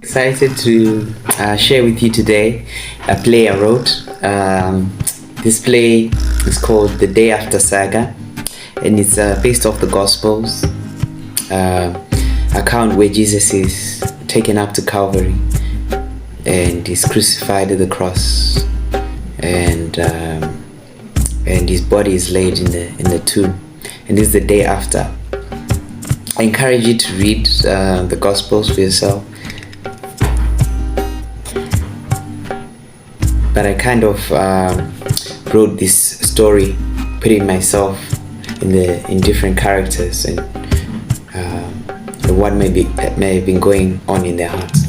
excited to share with you today a play I wrote. This play is called The Day After Saga, and it's based off the Gospels account where Jesus is taken up to Calvary and he's crucified at the cross, and his body is laid in the tomb, and this is the day after. I encourage you to read the Gospels for yourself. But I kind of wrote this story, putting myself in different characters and what may have been going on in their hearts.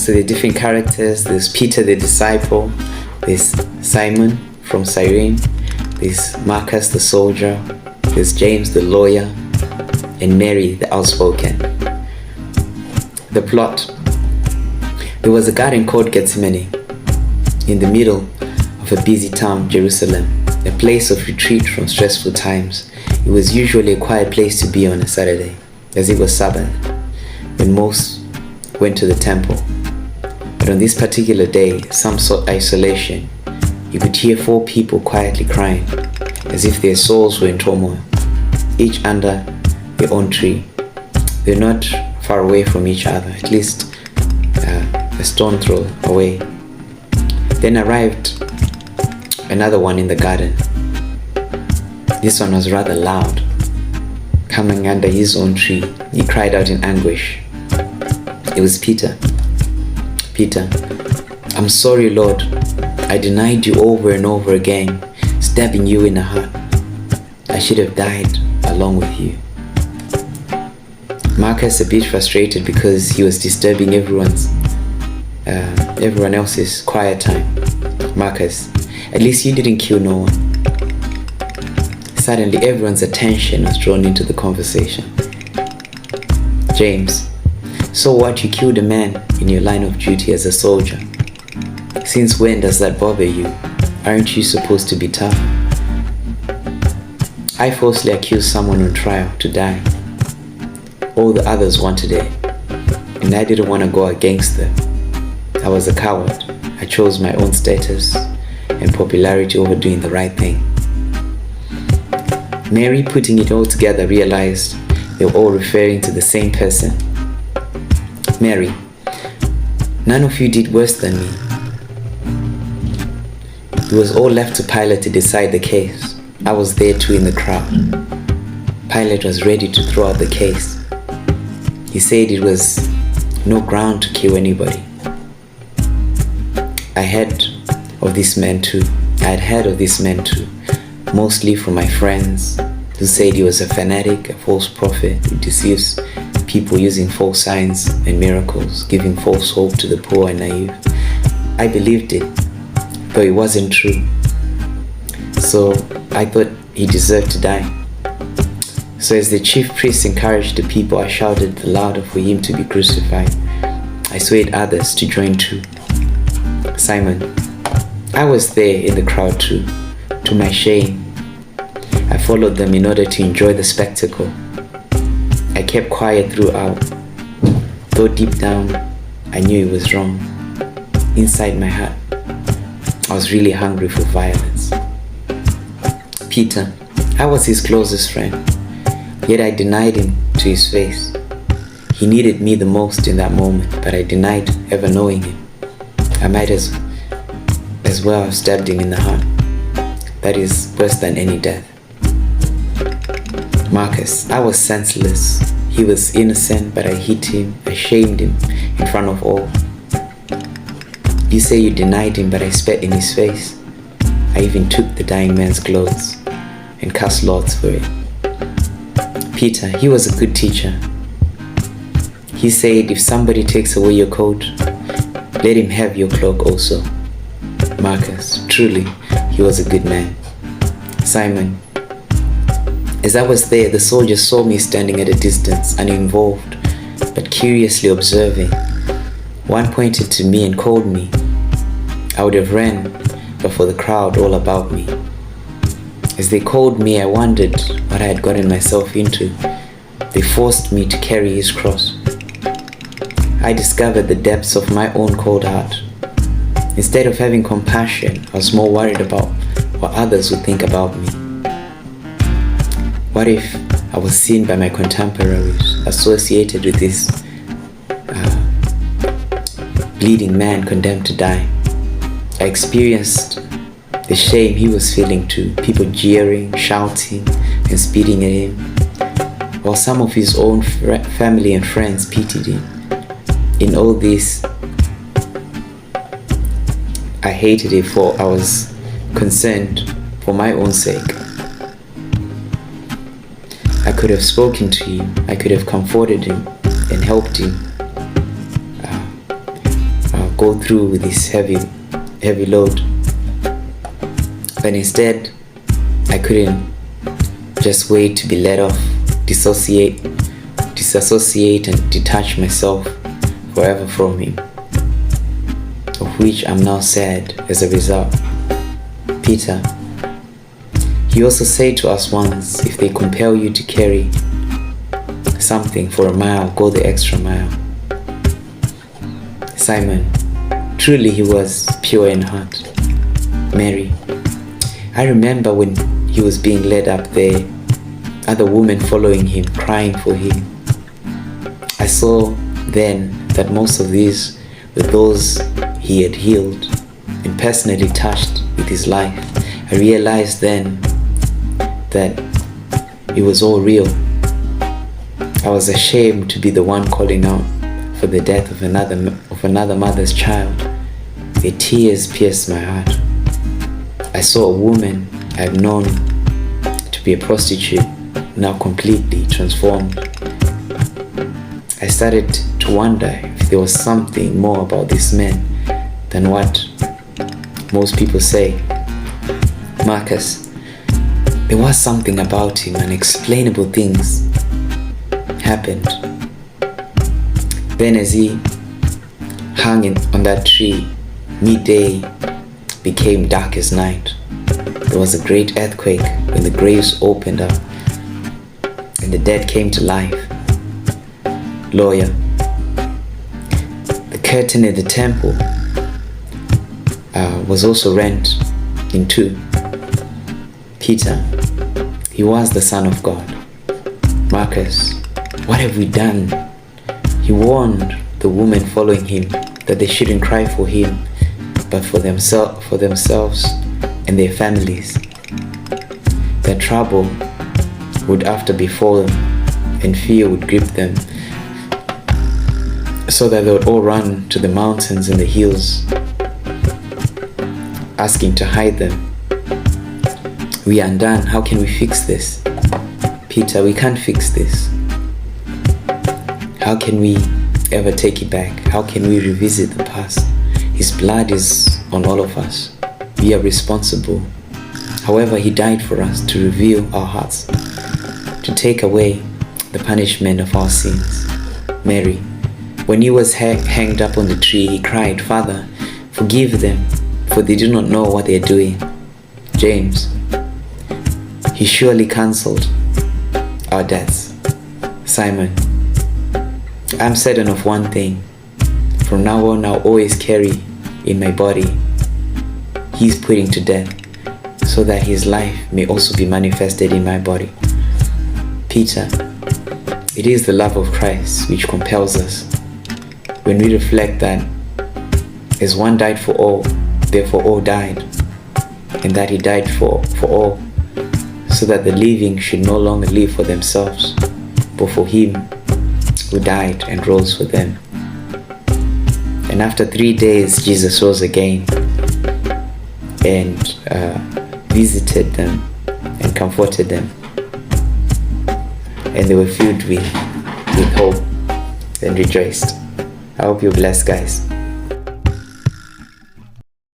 So the different characters: there's Peter the disciple, there's Simon from Cyrene, there's Marcus the soldier, there's James the lawyer, and Mary the outspoken. The plot: there was a garden called Gethsemane in the middle of a busy town, Jerusalem, a place of retreat from stressful times. It was usually a quiet place to be on a Saturday, as it was Sabbath, when most went to the temple. But on this particular day, some sought isolation. You could hear 4 people quietly crying, as if their souls were in turmoil, each under their own tree. They're not far away from each other, at least a stone throw away. Then arrived another one in the garden. This one was rather loud. Coming under his own tree, he cried out in anguish. It was Peter. "Peter, I'm sorry, Lord. I denied you over and over again, stabbing you in the heart. I should have died along with you." Marcus, a bit frustrated because he was disturbing everyone else's quiet time. "Marcus, at least you didn't kill no one." Suddenly everyone's attention was drawn into the conversation. "James, so what? You killed a man in your line of duty as a soldier. Since when does that bother you? Aren't you supposed to be tough?" "I falsely accused someone on trial to die. All the others wanted it, and I didn't want to go against them. I was a coward. I chose my own status and popularity over doing the right thing." Mary, putting it all together, realized they were all referring to the same person. "Mary, none of you did worse than me." It was all left to Pilate to decide the case. I was there too in the crowd. Pilate was ready to throw out the case. He said it was no ground to kill anybody. I had heard of this man too, mostly from my friends who said he was a fanatic, a false prophet who deceives people using false signs and miracles, giving false hope to the poor and naive. I believed it, though it wasn't true. So I thought he deserved to die. So as the chief priest encouraged the people, I shouted the louder for him to be crucified. I swayed others to join too. "Simon, I was there in the crowd too. To my shame, I followed them in order to enjoy the spectacle. I kept quiet throughout, though deep down I knew it was wrong. Inside my heart, I was really hungry for violence." "Peter, I was his closest friend, yet I denied him to his face. He needed me the most in that moment, but I denied ever knowing him. I might as well have stabbed him in the heart. That is worse than any death." "Marcus, I was senseless. He was innocent, but I hit him, I shamed him in front of all. You say you denied him, but I spat in his face. I even took the dying man's clothes and cast lots for it. Peter, he was a good teacher. He said, if somebody takes away your coat, let him have your cloak also. Marcus, truly, he was a good man. Simon, as I was there, the soldiers saw me standing at a distance, uninvolved, but curiously observing. One pointed to me and called me. I would have ran, but for the crowd all about me. As they called me, I wondered what I had gotten myself into. They forced me to carry his cross. I discovered the depths of my own cold heart. Instead of having compassion, I was more worried about what others would think about me. What if I was seen by my contemporaries associated with this bleeding man condemned to die? I experienced the shame he was feeling too, people jeering, shouting, and spitting at him, while some of his own family and friends pitied him. In all this, I hated it, for I was concerned for my own sake. I could have spoken to him, I could have comforted him and helped him go through with this heavy load. But instead, I couldn't just wait to be let off, disassociate and detach myself forever from him, of which I'm now sad as a result. Peter, he also said to us once, if they compel you to carry something for a mile, go the extra mile. Simon, truly he was pure in heart. Mary, I remember when he was being led up there, other women following him, crying for him. I saw then that most of these were those he had healed and personally touched with his life. I realized then that it was all real. I was ashamed to be the one calling out for the death of another mother's child. The tears pierced my heart. I saw a woman I had known to be a prostitute, now completely transformed. I started to wonder if there was something more about this man than what most people say. Marcus, there was something about him, unexplainable things happened. Then as he hung on that tree, midday became dark as night. There was a great earthquake when the graves opened up and the dead came to life. Lawyer, the curtain in the temple was also rent in two. Peter, he was the Son of God. Marcus, what have we done? He warned the women following him that they shouldn't cry for him, but for themselves and their families. That trouble would after befall them, and fear would grip them, so that they would all run to the mountains and the hills, asking to hide them. We are undone. How can we fix this? Peter, we can't fix this. How can we ever take it back? How can we revisit the past? His blood is on all of us. We are responsible. However, he died for us to reveal our hearts, to take away the punishment of our sins. Mary, when he was hanged up on the tree, he cried, Father, forgive them, for they do not know what they are doing. James, he surely cancelled our deaths. Simon, I'm certain of one thing. From now on, I'll always carry in my body He's putting to death, so that his life may also be manifested in my body. Peter, it is the love of Christ which compels us. When we reflect that as one died for all, therefore all died, and that he died for all, so that the living should no longer live for themselves, but for him who died and rose for them. And after 3 days, Jesus rose again and visited them and comforted them. And they were filled with hope and rejoiced. I hope you're blessed, guys.